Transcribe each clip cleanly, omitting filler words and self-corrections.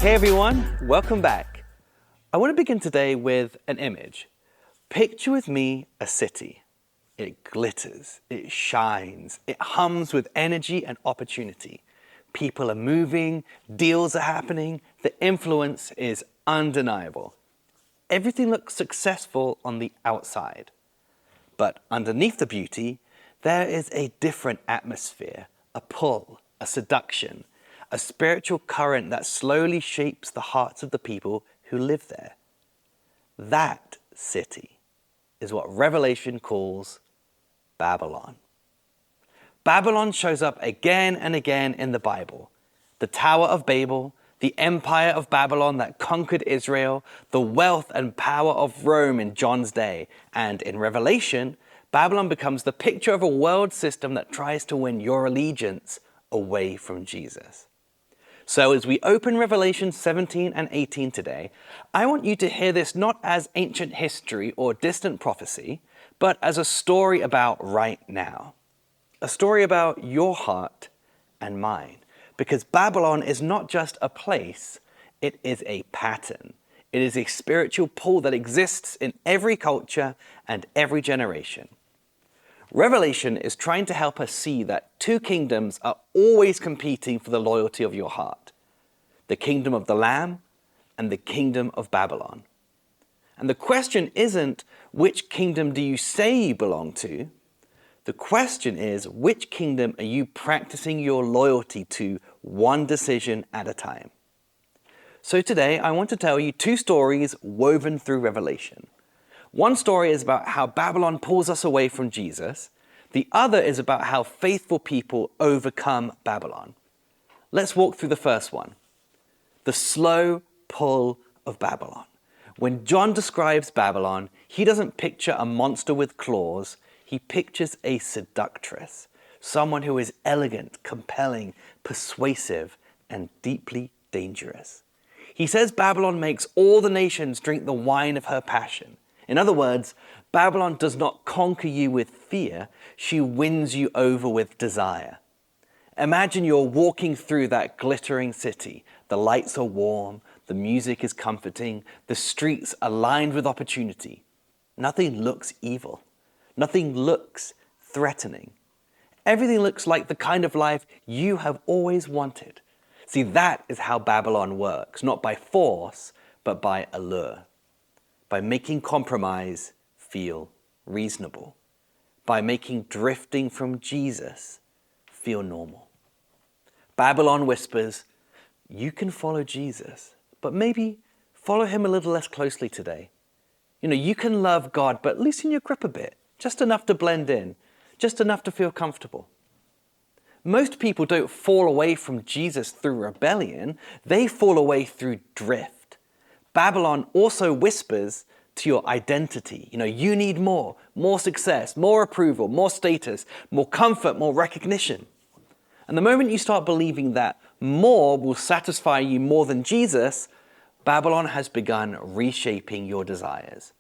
Hey everyone, welcome back. I want to begin today with an image. Picture with me a city. It glitters, it shines, it hums with energy and opportunity. People are moving, deals are happening, the influence is undeniable. Everything looks successful on the outside. But underneath the beauty, there is a different atmosphere, a pull, a seduction, a spiritual current that slowly shapes the hearts of the people who live there. That city is what Revelation calls Babylon. Babylon shows up again and again in the Bible. The Tower of Babel, the Empire of Babylon that conquered Israel, the wealth and power of Rome in John's day, and in Revelation, Babylon becomes the picture of a world system that tries to win your allegiance away from Jesus. So as we open Revelation 17 and 18 today, I want you to hear this not as ancient history or distant prophecy, but as a story about right now. A story about your heart and mine. Because Babylon is not just a place, it is a pattern. It is a spiritual pull that exists in every culture and every generation. Revelation is trying to help us see that two kingdoms are always competing for the loyalty of your heart. The kingdom of the Lamb and the kingdom of Babylon. And the question isn't, which kingdom do you say you belong to? The question is, which kingdom are you practicing your loyalty to one decision at a time? So today, I want to tell you two stories woven through Revelation. One story is about how Babylon pulls us away from Jesus. The other is about how faithful people overcome Babylon. Let's walk through the first one. The slow pull of Babylon. When John describes Babylon, he doesn't picture a monster with claws. He pictures a seductress, someone who is elegant, compelling, persuasive, and deeply dangerous. He says Babylon makes all the nations drink the wine of her passion. In other words, Babylon does not conquer you with fear, she wins you over with desire. Imagine you're walking through that glittering city. The lights are warm, the music is comforting, the streets are lined with opportunity. Nothing looks evil. Nothing looks threatening. Everything looks like the kind of life you have always wanted. See, that is how Babylon works, not by force, but by allure. By making compromise feel reasonable. By making drifting from Jesus feel normal. Babylon whispers, you can follow Jesus, but maybe follow him a little less closely today. You can love God, but loosen your grip a bit, just enough to blend in, just enough to feel comfortable. Most people don't fall away from Jesus through rebellion, they fall away through drift. Babylon also whispers to your identity. You need more success, more approval, more status, more comfort, more recognition. And the moment you start believing that more will satisfy you more than Jesus, Babylon has begun reshaping your desires.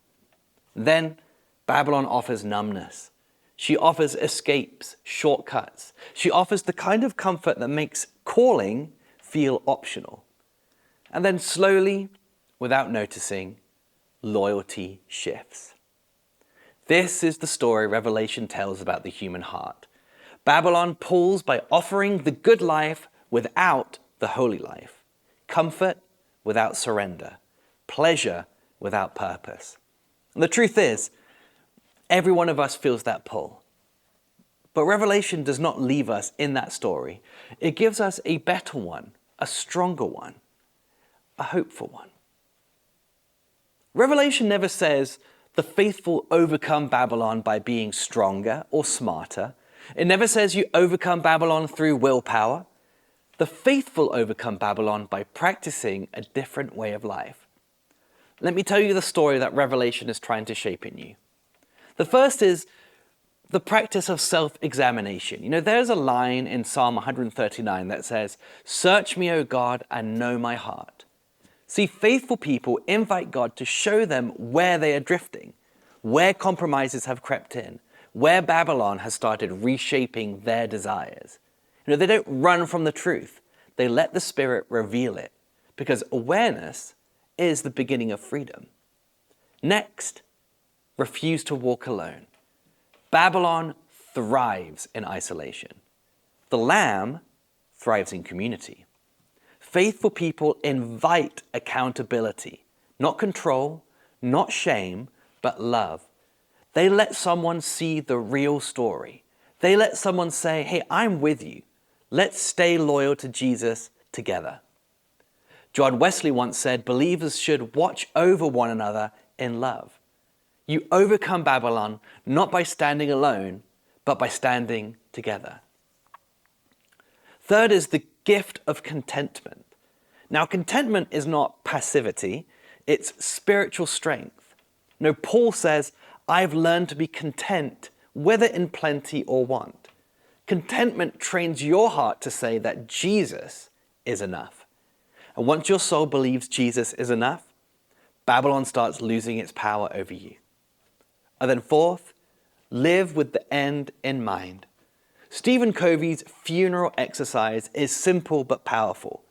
Then Babylon offers numbness. She offers escapes, shortcuts. She offers the kind of comfort that makes calling feel optional. And then slowly, without noticing, loyalty shifts. This is the story Revelation tells about the human heart. Babylon pulls by offering the good life without the holy life, comfort without surrender, pleasure without purpose. And the truth is, every one of us feels that pull. But Revelation does not leave us in that story. It gives us a better one, a stronger one, a hopeful one. Revelation never says the faithful overcome Babylon by being stronger or smarter. It never says you overcome Babylon through willpower. The faithful overcome Babylon by practicing a different way of life. Let me tell you the story that Revelation is trying to shape in you. The first is the practice of self-examination. There's a line in Psalm 139 that says, "Search me, O God, and know my heart." See, faithful people invite God to show them where they are drifting, where compromises have crept in, where Babylon has started reshaping their desires. They don't run from the truth. They let the Spirit reveal it. because awareness is the beginning of freedom. Next, refuse to walk alone. Babylon thrives in isolation. The Lamb thrives in community. Faithful people invite accountability, not control, not shame, but love. They let someone see the real story. They let someone say, hey, I'm with you. Let's stay loyal to Jesus together. John Wesley once said, believers should watch over one another in love. You overcome Babylon not by standing alone, but by standing together. Third is the gift of contentment. Now, contentment is not passivity, it's spiritual strength. No, Paul says, I've learned to be content, whether in plenty or want. Contentment trains your heart to say that Jesus is enough. And once your soul believes Jesus is enough, Babylon starts losing its power over you. And then fourth, live with the end in mind. Stephen Covey's funeral exercise is simple but powerful.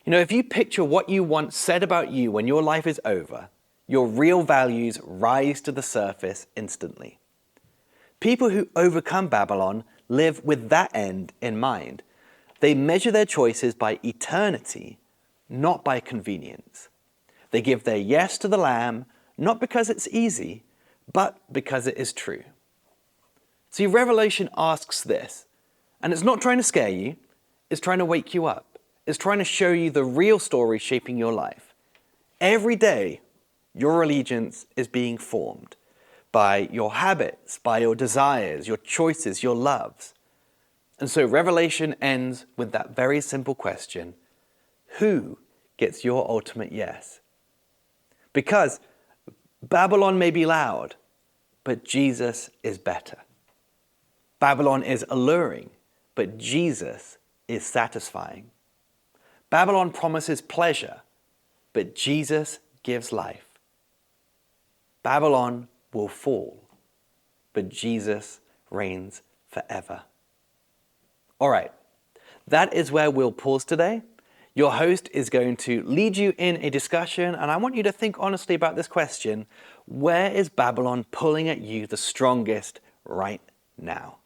You know, if you picture what you once said about you when your life is over, your real values rise to the surface instantly. People who overcome Babylon live with that end in mind. They measure their choices by eternity, not by convenience. They give their yes to the Lamb, not because it's easy, but because it is true. See, Revelation asks this, and it's not trying to scare you, it's trying to wake you up. It's trying to show you the real story shaping your life. Every day, your allegiance is being formed by your habits, by your desires, your choices, your loves. And so Revelation ends with that very simple question, who gets your ultimate yes? Because Babylon may be loud, but Jesus is better. Babylon is alluring, but Jesus is satisfying. Babylon promises pleasure, but Jesus gives life. Babylon will fall, but Jesus reigns forever. All right, that is where we'll pause today. Your host is going to lead you in a discussion, and I want you to think honestly about this question. Where is Babylon pulling at you the strongest right now?